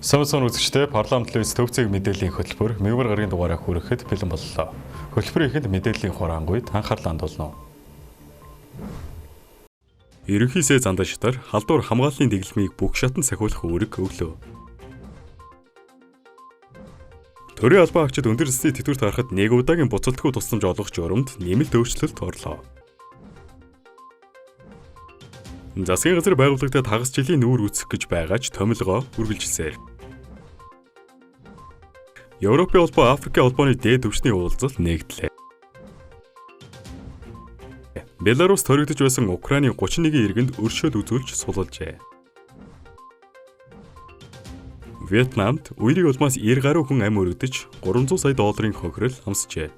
Сонсон үзэгчдээ парламент телевиз төвцөг мэдээллийн хөтөлбөр мэгвар гарагийн дугаараа хүрэхэд бэлэн боллоо. Хөтөлбөрийн эхэнд мэдээллийн хураангуйд анхаарлаа хандуулна. Ерөнхий сайд зандагчдаар халдвар хамгааллын дэглэмийг бүх шатанд сахиулах үүрэг өглөө. Төрийн албан агчид өндөр эсрэг тэтгэврт гарахад нэг удаагийн буцалтгүй тусламж олгох журамд нэмэлт өөрчлөлт орлоо. Засгийн газар байгууллагад хагас жилийн нүүр үүсгэх гэж байгаа ч томилгоо үргэлжилсэн. Европын холбоо Африкийн холбооны дээд түвшний уулзалт нэгдлээ. Беларусь төрөгдөж байсан Украины 31 иргэнд өршөөл үзүүлж сулалжээ. Вьетнамд үерийн улмаас 90 гаруй хүн амь өргөдөж 300 сая долларын хохирол амсжээ.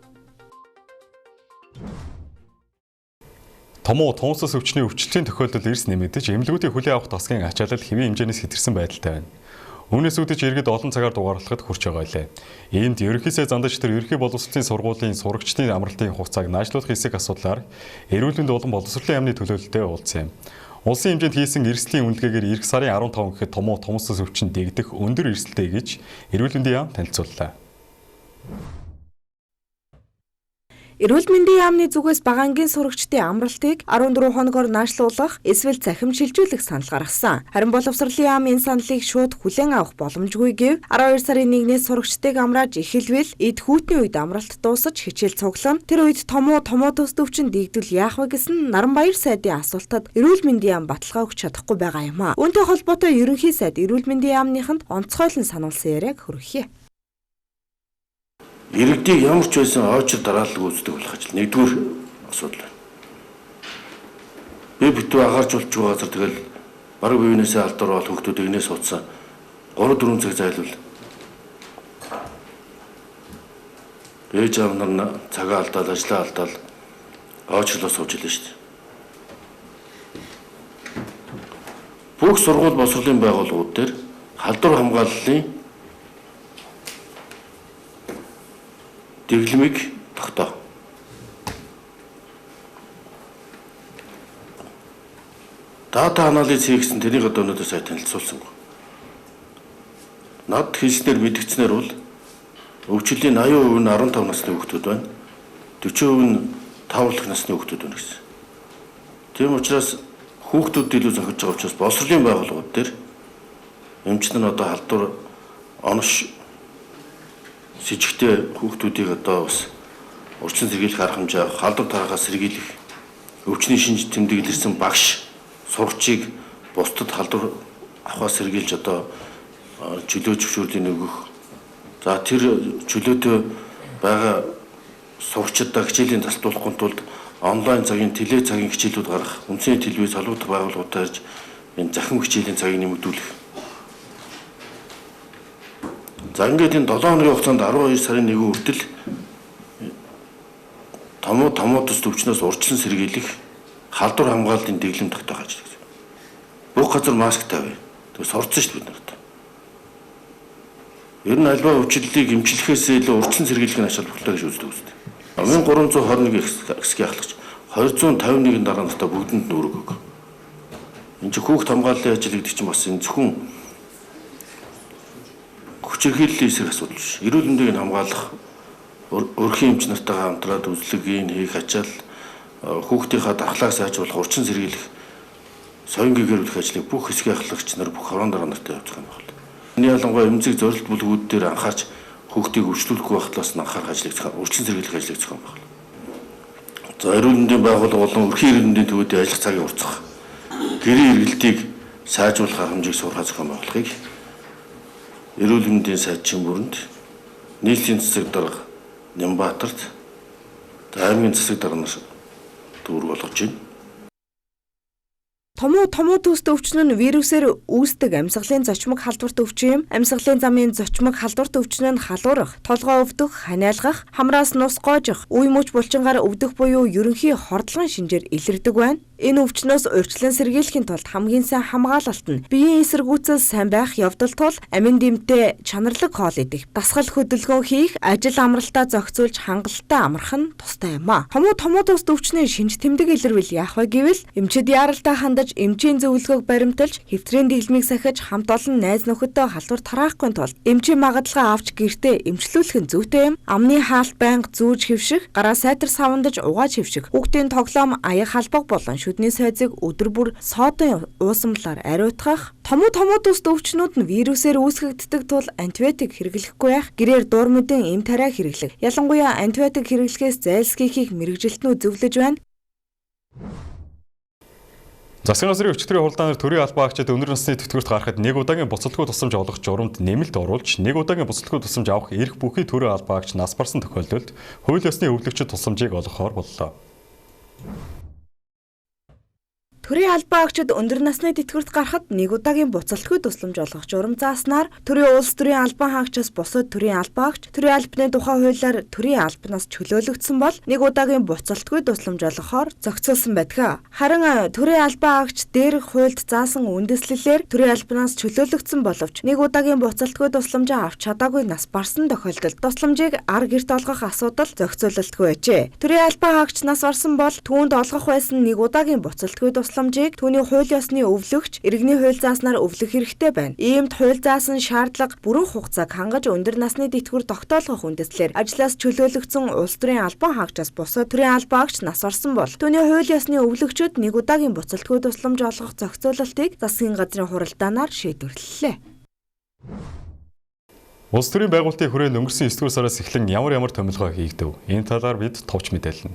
Томоо тунсас өвчний өвчлөлийн тохиолдолд эрс нэмэгдэж эмнэлгүүдийн хүлээн авах тасгийн ачаалал хэвийн хэмжээнээс хэтэрсэн байдалтай байна. Үүнээс үүдэж иргэд олон цагаар дугаарлахад хүрч байгаа илээ. Иймд ерөнхий сайд зандагчдаар ерөнхий боловсролын сургуулийн сурагчдын амралтын хугацааг наажлуулах хэсэг асуудлаар эрүүл мэнд болон боловсролын яамны төлөөлөлтөд уулзсан юм. Улсын хэмжээнд хийсэн эрсдлийн үнэлгээгээр эх сарын 15 гэхэд томоо тунсас өвчин дэгдэх өндөр эрсдэлтэй гэж эрүүл мэндийн яам танилцууллаа. Эрүүл мэндийн яамны зүгээс багаангийн сурагчдын амралтыг 14 хоногоор наашлуулах эсвэл захим шилжүүлэх санал гаргасан. Харин боловсролын яам энэ саналыг шууд хүлээн авах боломжгүй гэв 12 сарын 1-ээс сурагчдыг амрааж эхэлвэл эд хүүтний үед амралт дуусаж хичээл цуглан тэр үед томоо төс өвчин дэгдвэл яах вэ гэсэн Наранбаяр сайдын асуултад эрүүл мэндийн яам баталгаа өгч чадахгүй байгаа юм а. Үүнтэй холбоотой ерөнхий сайд эрүүл мэндийн яамныханд онцгойлон сануулсан яриаг хүргье. Иргэдийг ямар ч байсан очир дараалал үүсдэг болох ажил нэгдүгээр асуудал байна. Би битүү агаарч болж байгаа газар тэгэл бараг биенээсээ алдар бол хүүхдүүд игнээс утсан 3-4 цаг зайлвал ээж аав нар цагаа алдаал ажлаа алдаал очрлоо сууж илээ шүү дээ. Бүх сургууль боловсролын байгууллагууд дээр халдвар хамгааллын дэглэмийг тогтоо. Дата анализ хийгсэн тэрийг одоо өнөөдөр сая танилцуулсан. Над хэлснээр мэдгдснээр бол өвчлөлийн 80% нь 15 насны хүүхдүүд байна. 40% нь таврлах насны хүүхдүүд байна гэсэн. Тийм учраас хүүхдүүд илүү зохиж байгаа учраас боловсролын байгууллагууд дээр эмчнэр нь одоо халдвар онош с жигтэй хүүхдүүдийг одоо бас урьдчилан сэргийлэх арга хэмжээ авах, халдвар тарахаас сэргийлэх, өвчний шинж тэмдэглэсэн багш сурагчийг бусдад халдвар авахаас сэргийлж одоо чөлөө зөвшөөрлийг өгөх. За тэр чөлөөтэй байгаа сурагчдаа хичээлийн тасалдуулахын тулд онлайн цагийн теле цагийн хичээлүүд гаргах, үндсийн телевиз холбогдох байгууллагуудаар энэ захим хичээлийн цагийг нэмэгдүүлэх. За ингээд энэ 7 хоногийн хугацаанд 12 сарын 1 хүртэл томоо төс өвчнөөс урьдчилан сэргийлэх халдвар хамгааллын дэглэм тогтоох ажил гэж. Бүх газар маск тавь. Тэгээ сурцсан шүү дээ бид нарт. Ер нь альва өвчлөлийг эмчлэхээс илүү урьдчилан сэргийлэх нь ачаал бүхлээ гэж үздэг үстэй. 1321 хэсгийн ахлагч 251-ийн дараа нартаа бүгдэнд нүрэг өг. Энд чинь хүүхд хамгааллын ажил гэдэг чинь бас энэ зөвхөн хүчирхийллийн эсрэг асуудал биш. Эрүүл мэндийг хамгаалах, өрхийн эмч нартайгаа хамтраад үзлэгийг хийх ачаал, хүүхдийнхаа дархлааг сайжруулах, урьдчилан сэргийлэх, соён гэгэрүүлэх ажлыг бүх хэсгийн ахлагч нар бүх хорон дараа нартай явуулах юм байна. Энэ ялангуяа эмзэг зорилт бүлгүүд дээр анхаарч хүүхдийг өвчлүүлэхгүй байх талаас нь анхаарах ажлыг урьдчилан сэргийлэх ажлыг зохион байна. За эрүүл мэндийн байгууллага болон өрхийн эрүүл мэндийн төвүүдийн ажиллах цагийг уртсах, гэрийн эргэлтийг сайжруулах арга хэмжээг суурхай зохион байгуулахыг эрүүл мэндийн сайдчийн бүрэнд нийслэлийн засаг дарга Нямбатарт аймгийн засаг дарга нар дүүрэг болгож байна. Томоо төс өвчин нь вирусээр үүсдэг амьсгалын зочмог халдварт өвчин юм. Амьсгалын замын зочмог халдварт өвчин нь халуурах, толгой өвдөх, ханиалгах, хамраас нус гоожих, үе мөч булчингаар өвдөх буюу ерөнхий хордлогын шинжээр илэрдэг байна. Энэ өвчнөөс урьдчилан сэргийлэхийн тулд хамгийн сайн хамгаалалт нь биеийн эсэргүүцэл сайн байх явдал тул амин дэмтэй чанарлаг хоол идэх, дасгал хөдөлгөөн хийх, ажил амралтаа зохицуулж хангалттай амрах нь тустай юм а. Томууд ус өвчнөө шинж тэмдэг илэрвэл яах вэ гэвэл эмчид яаралтай хандаж эмчийн зөвлөгөөг баримталж хэвтрийн дэглэмийг сахиж хамт олон найз нөхөдөө халдвар тараахгүй тулд эмчийн магадлага авч гэртээ эмчлүүлэх нь зүйтэй юм. Амны хаалт байнга зүүж хэвших, гараа сайтар савандаж угааж хэвших, хүүхдийн тоглоом аяг халбаг болон шүдний сайзыг өдөр бүр соодон уусамлаар ариутгах, томууд ус өвчнүүд нь вирусээр үүсгэгддэг тул антибиотик хэрэглэхгүй байх, гэрээр дур мэдэн эм тариа хэрэглэх. Ялангуяа антибиотик хэрэглэхээс зайлсхийхийг мэрэгжилтнүүд зөвлөж байна. Засгийн газрын өчтөрийн хуралдаанаар төрийн албаагчид өндөр насны тэтгэврт гарахад нэг удаагийн буцалтгүй тусламж олгох журамд нэмэлт оруулж, нэг удаагийн буцалтгүй тусламж авах эрх бүхий төрийн албаагч нас барсан тохиолдолд хууль ёсны өвлөгчид тусламжийг олгохоор боллоо. Төрийн албаагчид өндөр насны тэтгэврт гарахад нэг удаагийн буцалтгүй тусламж олгох журам зааснаар төрийн улс төрийн албан хаагчаас бусад төрийн албаагч төрийн албаны тухай хуулиар төрийн албанаас чөлөөлөгдсөн бол нэг удаагийн буцалтгүй тусламж олгохоор зохицуулсан байдаг. Харин төрийн албан хаагч дээрх хуульд заасан үндэслэлээр төрийн албанаас чөлөөлөгдсөн боловч нэг удаагийн буцалтгүй тусламжаа авч чадаагүй нас барсан тохиолдолд тусламжийг ар гэрт олгох асуудал зохицуулалтгүй байжээ. Төрийн албан хаагч нас барсан бол түүнд олгох байсан нэг удаагийн буцалтгүй тусламжийг түүний хууль ёсны өвлөгч иргэний хууль зааснаар өвлөх хэрэгтэй байна. Иймд хууль заасан шаардлага бүрэн хугацааг хангаж өндөр насны тэтгэвэр тогтоолгох үндэслэлээр ажлаас чөлөөлөгдсөн улс төрийн албан хаагчаас бусад төрийн албаагч нас барсан бол түүний хууль ёсны өвлөгчөд нэг удаагийн буцалтгүй тусламж олгох зохицуулалтыг засгийн газрын хуралдаанаар шийдвэрлэлээ. Улс төрийн байгуулалтын хүрээнд өнгөрсөн 9 дугаар сараас эхлэн ямар томилгоо хийгдэв? Энэ талаар бид товч мэдээлнэ.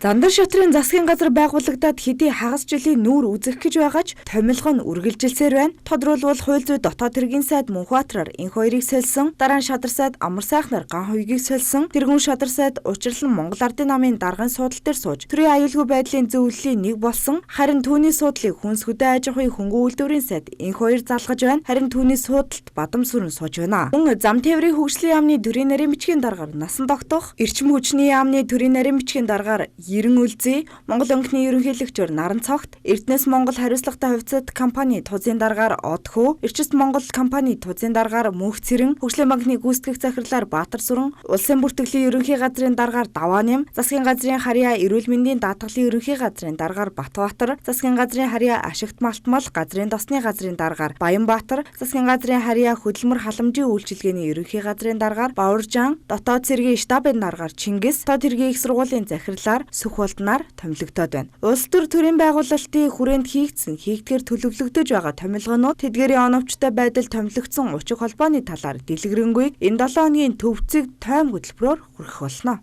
Зандар шатрын засгийн газар байгуулагдаад хэдий хагас жилийн нүүр үзэх гэж байгаа ч томилго нь үргэлжилсээр байна. Тодорхойлбол хууль зүйн дотоод хэргийн сайд Мөнхбаатараар энэ хоёрыг сольсон, дараа нь Шадар сайд Амар сайхнаар ган хуйгийг сольсон, тэргүүн Шадар сайд Учирлан Монгол Ардын намын даргын суудлын дээр сууж төрийн аюулгүй байдлын зөвлөлийн нэг болсон. Харин түүний суудлыг хүнс хөдөө аж ахуйн хөнгөн үйлдвэрийн сайд энэ хоёр залгаж байна. Харин түүний суудлалд бадам сүрэн сууж байна. Мөн зам тээврийн хөгжлийн яамны төрийн нарийн бичгийн даргаар насан тогтоох, эрчим хүчний яамны төрийн нарийн бичгийн даргаар Ерэн үлзий, Монгол өнгөний ерөнхийлөгчөөр Наран цогт, Эрдэнэс Монгол хариуцлагатай хувьцат компани тузын даргаар Одхөө, Эрчит Монгол компани тузын даргаар Мөнх Цэрэн, Хөгжлийн банкны гүйцэтгэх захирлаар Баатар Сүрэн, Улсын бүртгэлийн ерөнхий газрын даргаар Давааням, засгийн газрын харьяа эрүүл мэндийн даатгалын ерөнхий газрын даргаар Батбаатар, засгийн газрын харьяа ашигт малтмал газрын досны газрын даргаар Баянбаатар, засгийн газрын харьяа хөдөлмөр халамжийн үйлчилгээний ерөнхий газрын даргаар Баваржан, дотоод цэргийн штабын даргаар Чингис, дотоод хэргийн их сургуулийн захирлаар Сүхболднаар томилогдоод байна. Улс төр төрийн байгуулалтын хүрээнд хийгдгээр төлөвлөгдөж байгаа томилгоонууд тэдгээрийн оновчтой байдал томилогдсон учиг холбооны талаар дэлгэрэнгүй энэ 7 хоногийн төвцөг тойм хөтөлбөрөөр хүргэх болно.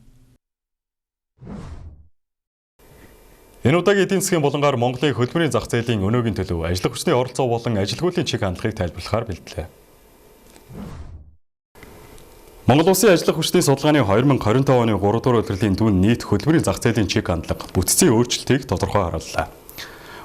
Энэ удаагийн эдийн засгийн булангаар Монголын хөдөлмөрийн зах зээлийн өнөөгийн төлөв ажил хүчний оролцоо болон ажилгүйдлийн чиг хандлагыг тайлбарлахаар бэлдлээ. Монгол Улсын ажил хүчний судалгааны 2025 оны 3 дугаар улирлын дүүн нийт хөдөлмөрийн зах зээлийн чиг хандлага бүтцийн өөрчлөлтийг тодорхой харууллаа.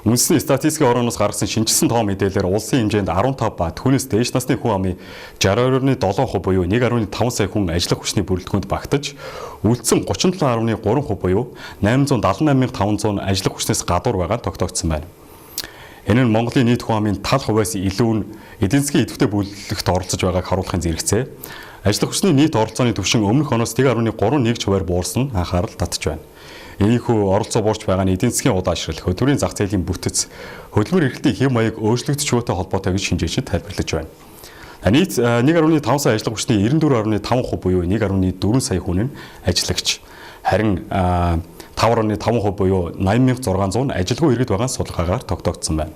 Үндэсний статистикийн орооноос гаргасан шинжилсэн тоо мэдээлэлээр улсын хэмжээнд 15 ба түүнээс дээш насны хүн амын 62.7% буюу 1.5 сая хүн ажил хүчний бүрэлдэхүүнд багтаж, үлдсэн 37.3% буюу 878,500 ажил хүчнээс гадуур байгаа нь тогтоогдсон байна. Энэ нь Монголын нийт хүн амын тал хувиас илүү нь эдийн засгийн идэвхтэй бүлэглэлд оролцож байгааг харуулахын зэрэгцээ. Ажил хүчний нийт оролцооны түвшин өмнөх оноос 1.31 хувиар буурсан нь анхаарал татж байна. Ийхүү оролцоо буурч байгаа нь эдийн засгийн удаашрал, хөдөлмөрийн зах зээлийн бүтэц, хөдөлмөр эрхлэлтийн хэв маяг өөрчлөгдөж буйтай холбоотой гэж шинжээчид тайлбарлаж байна. Нийт 1.5 сая ажил хүчний 94.5% буюу 1.4 сая хүн нь ажиллагч. Харин 5.5% буюу 80,600 ажилгүй иргэд байгаа судалгаагаар тогтоогдсон байна.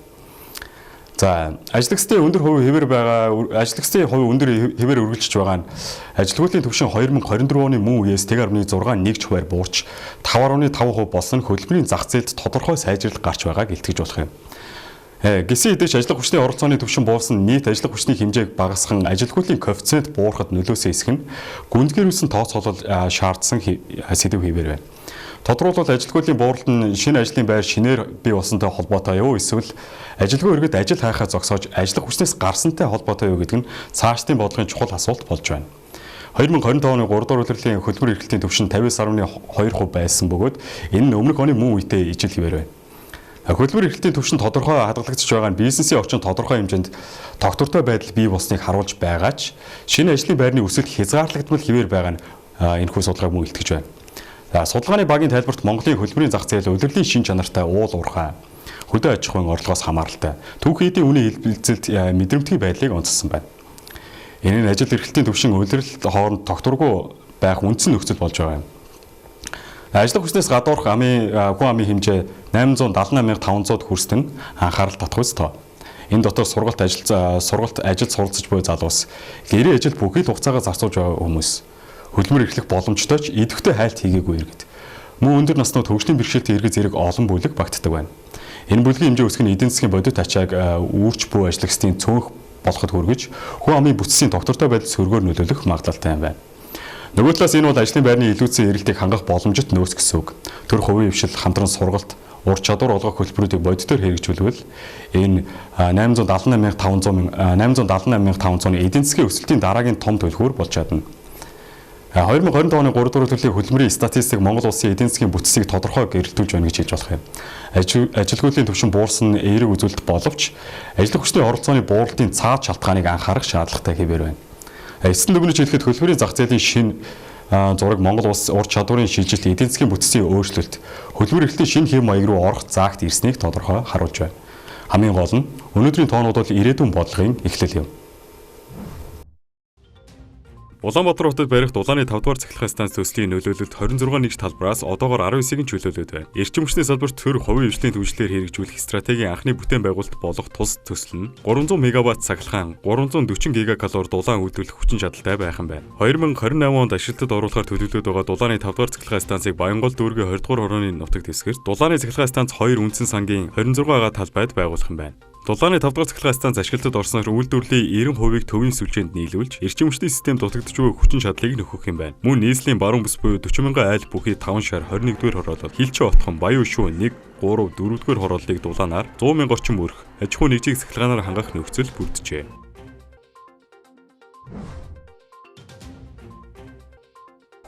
За, ажлагчдын өндөр хувь хэвээр байгаа ажлагчдын хувь өндөр хэвээр үргэлжлэж байгаа нь ажилгүйдлийн түвшин 2024 оны мөн үеэс 1.6 хувиар буурч 5.5% болсон хөдөлмөрийн зах зээлд тодорхой сайжрал гарч байгааг илтгэж болох юм. Гисэн хэдийч ажил хүчний оролцооны түвшин буурсан нийт ажил хүчний хэмжээг багасган ажилгүйдлийн коэффициент буурахад нөлөөсөн хэсэг нь гүндгэрүүлсэн тооцоолол шаардсан сэдэв хэвээр байна. Тодорхойлбол ажилгүйдлийн бууралт нь шинэ ажлын байр шинээр бий болсонтой холбоотой юу эсвэл ажилгүй иргэд ажил хайхаа зогсоож ажил хүчнээс гарсантай холбоотой юу гэдэг нь цаашдын бодлогын чухал асуулт болж байна. 2025 оны 3 дугаар улирлын хөдөлмөр эрхлэлтийн түвшин 50.2% байсан бөгөөд энэ нь өмнөх оны мөн үетэй ижил хэвээр байна. Хөдөлмөр эрхлэлтийн түвшин тодорхой хадгалагдаж байгаа нь бизнесийн орчинд тодорхой хэмжээнд тогтвортой байдал бий болсныг харуулж байгаа ч шинэ ажлын байрны өсөлт хязгаарлагдмал хэвээр байгаа нь энэхүү судалгааг мөн илтгэж байна. За судалгааны багийн тайлбарт Монголын хөдөлмөрийн зах зээл улирлын шин чанартай уул уурхай, хөдөө аж ахуйн орлогоос хамааралтай, түүх эдийн үнийн хэлбэлцэлд мэдрэмтгий байдлыг онцлсан байна. Энэ нь ажил эрхлэлтийн түвшин улирал хооронд тогтворгүй байх үндсэн нөхцөл болж байгаа юм. Ажлын хүчнээс гадуурх хүн амын хэмжээ 878,500-д хүрсэн нь анхаарал татах үс тоо. Энэ дотор сургалт ажилд суралцаж буй залуус, гэрээ ажил бүхий л хугацаагаа зарцуулж байгаа хүмүүс, хөдөлмөр эрхлэх боломжтой ч идэвхтэй хайлт хийгээгүй иргэд. Мөн өндөр наснууд хөгжлийн бэрхшээлтэй эргэж зэрэг олон бүлэг багтдаг байна. Энэ бүлгийн хэмжээ өсөх нь эдийн засгийн бодит ачааг үүрч буй ажлагчдын цөөнх болоход хүргэж, хүн амын бүтцийн доктортой байдал сөргөөр нөлөөлөх магадлалтай юм байна. Нөгөө талаас энэ бол ажлын байрны илүүцэн эргэлтийг хангах боломжит нөөц гэсэн үг. Төр хувийн хвшил, хамтран сургалт, ур чадвар олгох хөтөлбөрүүдийг бодитоор хэрэгжүүлвэл энэ 878,500-ны эдийн засгийн өсөлтийн дараагийн том төлхөөр болж чадна. 2025 оны 3 дугаар улирлын хөдөлмөрийн статистик Монгол улсын эдийн засгийн бүтцийг тодорхой гэрэлтүүлж байна гэж хэлж болох юм. Ажилгүйдлийн түвшин буурсан нь эерэг үзүүлэлт боловч ажлын хүчний оролцооны бууралтын цаад шалтгааныг анхаарах шаардлагатай хэвээр байна. Эцэст нь дүгнэж хэлэхэд хөдөлмөрийн зах зээлийн шинэ зураг Монгол улс ур чадварын шилжилт, эдийн засгийн бүтцийн өөрчлөлт, хөдөлмөр эрхлэлийн шинэ хэм маяг руу орох заагт ирснийг тодорхой харуулж байна. Хамгийн гол нь өнөөдрийн тоонууд бол ирээдүйн бодлогын эхлэл юм. Улаанбаатар хотод барих Дулааны 5 дугаар цахилгаан станц төслийн нөлөөлөлт 26 нэгж талбараас одоогоор 19-ийн чөлөөлөд байна. Эрчим хүчний салбарт төр хувийн хвшлийн түвшлээр хэрэгжүүлэх стратегийн анхны бүтээн байгуулалт болох тус төсөл нь 300 мегаватт цахилгаан, 340 гигакалори дулаан үйлдвэрлэх хүчин чадалтай байх юм байна. 2028 онд ажилтнад оруулахаар төлөвлөд байгаа Дулааны 5 дугаар цахилгаан станцыг Баянгол дүүргийн 20 дугаар хорооны нутагт эсгэр Дулааны цахилгаан станц 2 үндсэн сангийн 26 га талбайд байгуулах юм байна. Дулааны 5 дугаар цахилгаан станц ашиглалтад орсноор үйлдвэрлэлийн 90% төвийн сүлжээнд нийлүүлж, эрчим хүчний систем дутагдж буй хүчин чадлыг нөхөх юм байна. Мөн нийслэлийн баруун бүс буюу 40 мянган айл бүхий 5 шар 21-р хороолол, Хилчээ отхон, Баян шүү 1, 3, 4-р хорооллыг дулаанаар 100 мянга орчим өрх, аж ахуй нэгжийг цахилгаанаар хангах нөхцөл бүрджээ.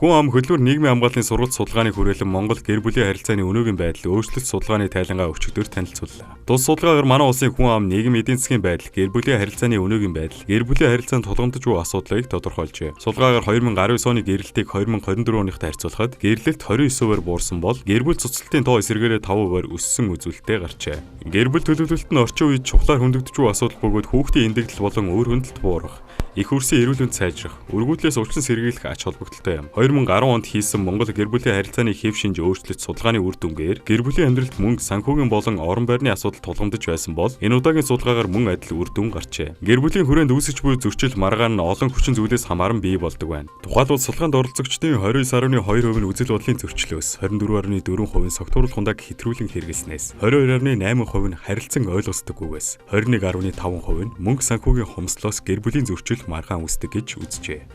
Хүн ам хөдөлмөр нийгмийн хамгааллын сургалт судалгааны хүрээлэн Монгол гэр бүлийн харилцааны өнөөгийн байдал өөрчлөлт судалгааны тайлангаа өчигдөр танилцууллаа. Тус судалгаагаар манай улсын хүн ам нийгэм эдийн засгийн байдал, гэр бүлийн харилцааны өнөөгийн байдал, гэр бүлийн харилцаанд тулгамдж буй асуудлыг тодорхойлжээ. Судалгаагаар 2019 оны гэрэлтийг 2024 оныхтой харьцуулахад гэрэлт 29%-аар буурсан бол гэр бүл цуцлалтын тоо эсрэгээрээ 5%-аар өссөн үзүүлэлттэй гарчээ. Гэр бүл төлөвлөлт нь орчин үед чухлаар хөндөгдөж буй асуудал бөгөөд хүүхдийн эндэгдэл болон үр хөндлөлт буурах, их хөрсийн эрүүл мэнд сайжрах, өргөдлөөс урьдчилан сэргийлэх ач холбогдолтой юм. 2010 онд хийсэн Монгол гэр бүлийн харилцааны хэв шинж өөрчлөлт судалгааны үр дүнгээр гэр бүлийн амьдралд мөнгө, санхүүгийн болон орон байрны асуудал тулгамдж байсан бол энэ удаагийн судалгаагаар мөн адил үр дүн гарчээ. Гэр бүлийн хүрээнд үүсэж буй зөрчил маргаан нь олон хүчин зүйлээс хамааран бий болдог байна. Тухайлбал судалгаанд оролцогчдын 29.2% нь үзэл бодлын зөрчлөөс, 24.4% нь согтууруулах хундаг хэтрүүлэн хэрэглэснээс, 22.8% нь харилцан ойлгосдоггүйгээс, 21.5% нь мөнгө, санхүүгийн хомслоос гэр бүлийн зөрчил маргаан үүсдэг гэж үзжээ.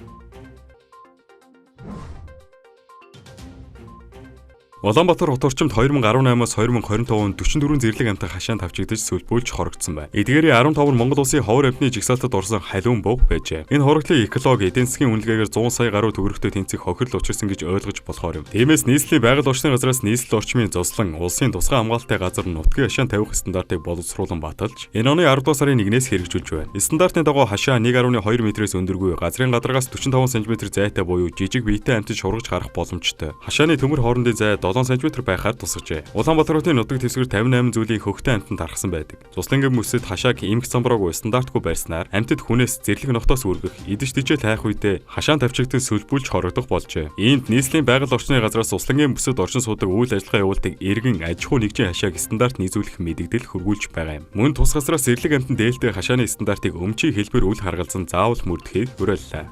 Улаанбаатар хот орчимд 2018-аас 2025 онд 44 зэрлэг амтан хашаанд авчигдаж сүлбүүлж хорогдсон байна. Эдгээрийн 15 нь Монгол улсын ховор амтны жигсаалтад орсон халуун бууг байжээ. Энэ хорогдлын экологи, эдийн засгийн үнэлгээгээр 100 сая гаруй төгрөгтэй тэнцэх хохирол учирсан гэж ойлгож болохоор юм. Тиймээс нийслэлийн байгаль орчны газраас нийслэл орчмын зослон улсын тусгай хамгаалалттай газар нутгийн хашаанд тавих стандартыг боловсруулан баталж, энэ оны 10 дугаар сарын 1-ээс хэрэгжүүлж байна. Стандартын дагуу хашаа 1.2 метрээс өндөргүй, газрын гадаргаас 45 см зайтай буюу жижиг биетэй амтд шургаж гарах боломжтой. Хашааны төмөр хоорондын зай 7 см байхаар тусгажээ. Улаанбаатар хотын нутаг дэвсгэр 58 зүйлийн хөвгтэй амтанд тархсан байдаг. Цуслангийн мөсөд хашааг эмх замбраагүй стандартгүй барьснаар амтд хүнээс зэрлэг нохтоос үргэх, идэж дижээ тайх үедээ хашаан тавьчигдсан сүлбүүлж хорогдох болжээ. Иймд нийслэлийн байгаль орчны газраас цуслангийн мөсөд орчин суудаг үйл ажиллагаа явуулдаг иргэн аж ахуй нэгжийн хашааг стандарт нийзүүлэх мэдэгдэл хөрвүүлж байгаа юм. Мөн тус газраас зэрлэг амтанд дээлтэй хашааны стандартыг өмчийн хэлбэр үл харгалзан заавал мөрдөхийг уриаллаа.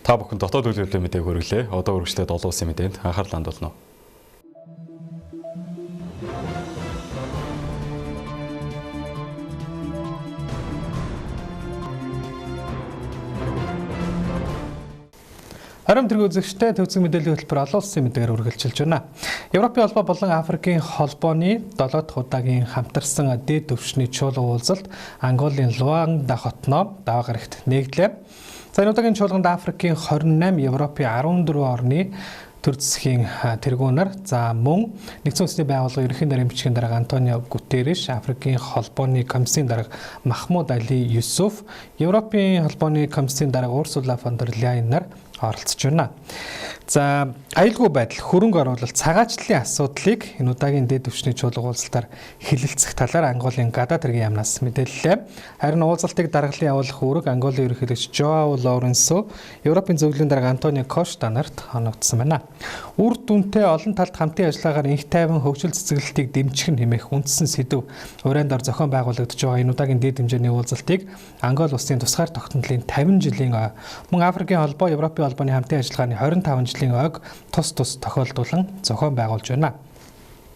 Та бүхэн дотоод үйл явдлын мэдээг хүргэлээ. Одоо үргэлжлээд олон улсын мэдээнд анхаарлаа хандуулна. Харин тэргүй үзэгчтэй төвцөг мэдээллийн хөтөлбөр олон улсын мэдээгээр үргэлжилж байна. Европын холбоо болон Африкийн холбооны 7 дахь удаагийн хамтарсан дээд түвшний чуулга уулзалт Анголын Луанда хотноо даваа гарагт нэгдлээ. За энэ удаагийн чуулганд Африкийн 28, Европын 14 орны төр засгийн тэргүүнээр за мөн нэгдсэн улсны байгууллагын ерөнхий нарийн дарга Антонио Гутерриш, Африкийн холбооны комиссийн дарга Махмуд Али Юсуф, Европын холбооны комиссийн дарга Урсула фон дер Ляйен нар оролцож байна. За аюулгүй байдал, хөрөнгө оруулалт, цагаачлалын асуудлыг энэ удаагийн дээд түвшний чуулга уулзалтаар хэлэлцэх талаар Анголын гадаад хэргийн яамнаас мэдээллээ. Харин уулзалтыг даргалан явуулах үүрэг Анголын ерөнхийлөгч Жоао Лоренсо, Европын зөвлөлийн дарга Антонио Кошта нарт хоногдсон байна. Үр дүнтэй олон талд хамтын ажиллагаагаар инх тайван хөгжил цэцэглэлтийг дэмжих нь хэмээх үндсэн сэдэв урайнд ор зохион байгуулагдж байгаа энэ удаагийн дээд хэмжээний уулзалтыг Ангол улсын тусгаар тогтнолын 50 жилийн мөн Африкийн холбоо, Европын холбооны хамтын ажиллагааны 25 жилийн ойг тус тохиолдуулан зохион байгуулж байна.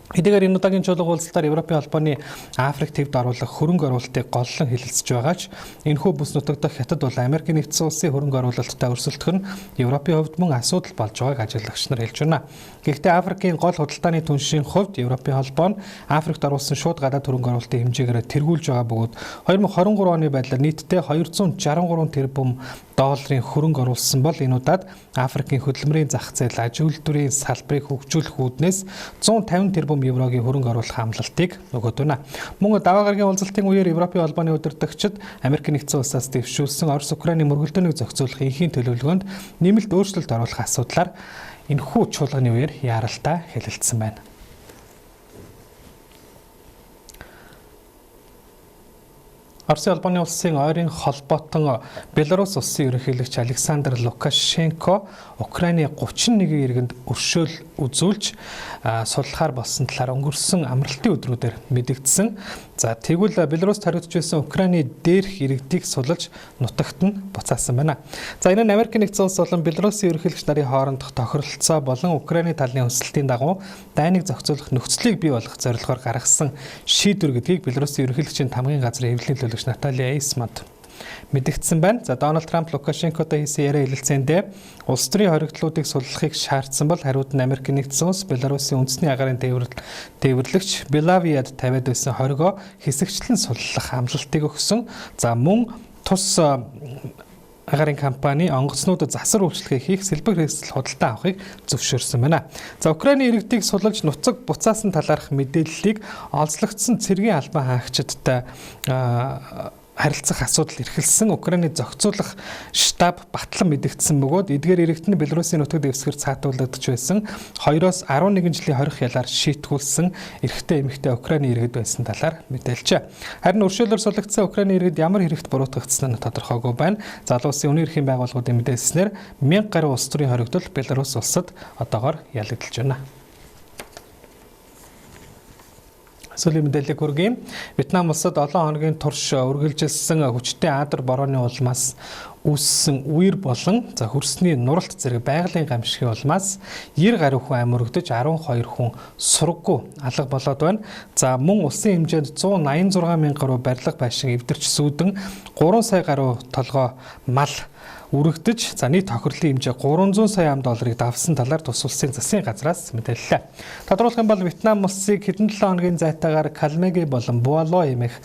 Хэдийгээр энэ удаагийн чуулга уулзалтаар Европын холбооны Африк төвд оруулах хөрөнгө оруулалтыг голлон хэлэлцэж байгаач энэхүү бүс нутаг дахь хятад бол Америкийн нэгдсэн улсын хөрөнгө оруулалттай өрсөлдөх нь Европын хувьд мөн асуудал болж байгааг ажиллагч нар хэлж байна. Гэхдээ Африкийн гол худалдааны түншийн хувьд Европын холбоо нь Африкт оруулсан шууд гадаад хөрөнгө оруулалтын хэмжээгээр тэргүүлж байгаа бөгөөд 2023 оны байдлаар нийтдээ 263 тэрбум долларын хөрөнгө оруулсан бол энэ удаад Африкийн хөдөлмөрийн зах зээл, аж үйлдвэрийн салбарыг хөгжүүлэх үүднээс 150 тэрбум еврогийн хөрөнгө оруулах амлалтыг өгöd байна. Мөн даваа гарагийн уулзалтын үеэр Европын холбооны удирдагчид Америк нэгдсэн улсаас дэвшүүлсэн Орос Украиний мөргөлдөөнийг зохицуулах энхийн төлөвлөгөөнд нэмэлт өөрчлөлт оруулах асуудлаар энэхүү чуулганы үеэр яаралтай хэлэлцсэн байна. Оросын албаны улсын ойрын холбоотон Беларусь улсын ерөнхийлөгч Александр Лукашенко Украины 31 иргэнд өршөөл үзүүлж судлахаар болсон талаар өнгөрсөн амралтын өдрүүдээр мэдэгдсэн. За тэгвэл Беларусь хариуцж байсан Украины дээрх иргэдийг сулж нутагт нь буцаасан байна. За энэ нь Америк нэгдсэн улс болон Беларусын ерөнхийлөгч нарын хоорондох тохиролцоо болон Украины талын хүсэлтийн дагуу дайныг зохицуулах нөхцөлийг бий болгох зорилгоор гаргасан шийдвэр гэдгийг Беларусын ерөнхийлөгчийн тамгын газрын эвлэлийн төлөөлөгч Наталья Эйсманд мэдэгдсэн байна. За Дональд Трамп Лукашенкотой хийсэн яриа хэлэлцээндээ улс төрийн хоригдлуудыг суллахыг шаардсан бол хариуд нь Америк нэгдсэн улс Беларусын үндэсний агаарын тээвэрлэгч Белавиад тавиад байсан хоригоо хэсэгчлэн суллах амлалтыг өгсөн. За мөн тус агаарын компани онгоцнуудад засар үйлчлэгээ хийх сэлбэг хэрэгсэл худалдан авахыг зөвшөөрсөн байна. За Украины иргэдийг сулж нуцаг буцаасан талаарх мэдээллийг олзлогдсон цэргийн албан хаагчидтай харилцах асуудал эрхэлсэн Украины зохицуулах штаб батлан мэдэгдсэн бөгөөд эдгээр иргэд нь Беларусын нутагт дэвсгэр цаатуулагдж байсан 2-11 жилийн хорих ялаар шийтгүүлсэн эрэгтэй эмэгтэй Украины иргэд байсан талаар мэдээлжээ. Харин өршөөлөөр сулагдсан Украины иргэд ямар хэрэгт буруутгагдсан нь тодорхойгүй байна. Залуу улсын үнийн эрхийн байгууллагуудын мэдээлснээр 1000 гаруй улс төрийн хоригдол Беларусь улсад одоогоор ялагдж байна. Сүүлийн мэдээлэл хүргэе. Вьетнам улсад 7 хоногийн турш үргэлжилсэн хүчтэй адар борооны улмаас үүссэн үер болон хөрсний нуралт зэрэг байгалийн гамшигын улмаас 90 гаруй хүн амьөрөгдөж 12 хүн сургаггүй алга болоод байна. За мөн улсын хэмжээнд 186 мянган гаруй барилга байшин эвдэрч сүйдэн 3 сая гаруй толгой мал үрэгдэж нийт тохирлын хэмжээ 300 сая $ыг давсан талаар тус улсын засгийн газраас мэдээллээ. Тодорхойлох юм бол Вьетнам улсыг хэдэн 7 хоногийн зайтаагаар Калмеги болон Буало эмэх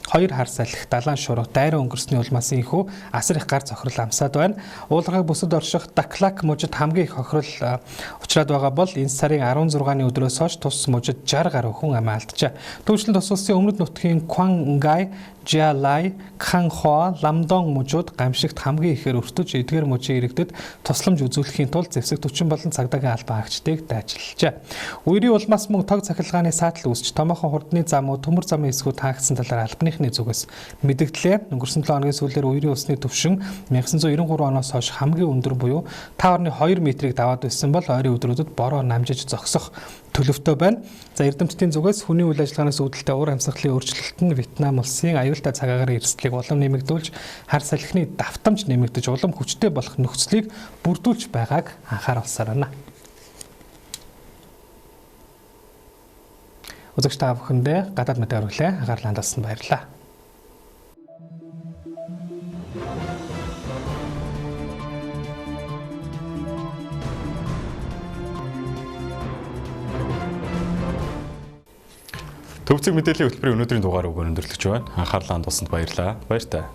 хоёр хар салхи далайн шурга дайран өнгөрсний улмаас инхүү асар их гар цохрол амсаад байна. Уулархаг бүсэд орших Даклак мужид хамгийн их хохирол учраад байгаа бол энэ сарын 16-ны өдрөөс хойш тус мужид 60 гаруй хүн амиа алджээ. Түүнчлэн тус улсын өмнөд нутгийн Квангай, Жиалай, Кханхуа, Ламдон мужууд гамшигт хамгийн ихээр өртөж эдгээр мужийн иргэдэд тусламж үзүүлэхийн тулд зэвсэг 40 болон цагдаагийн албан хаагчдыг дайчилжээ. Үерийн улмаас мөн тог цахилгааны саатал үүсч томоохон хурдны замуу төмөр замын эсгүүд хаагдсан талаар албаныхны зүгээс мэдэгдлээ. Өнгөрсөн 7 хоногийн сүүлээр үерийн усны түвшин 1993 оноос хойш хамгийн өндөр буюу 5.2 метрийг даваад байсан бол ойрын өдрүүдэд бороо намжиж зогсох төлөвтэй байна. За эрдэмтдийн зүгээс хүний үйл ажиллагаанаас үүдэлтэй уур амьсгалын өөрчлөлт нь Вьетнам улсын аюултай цагаагаар эрсдлийг улам нэмэгдүүлж хар салхины давтамж нэмэгдэж улам хүчтэй болох нөхцөлийг бүрдүүлж байгааг анхааруулсаар байна. Үзэгч та бүхэндээ гадаад мэдээ хүргэлээ. Анхаарлаа хандуулсанд баярлалаа. Төвцөг мэдээллийн хөтөлбөрийн өнөөдрийн дугаар өгөөр өндөрлөж байна. Анхаарлаа хандуулсанд баярлалаа. Баяр таа.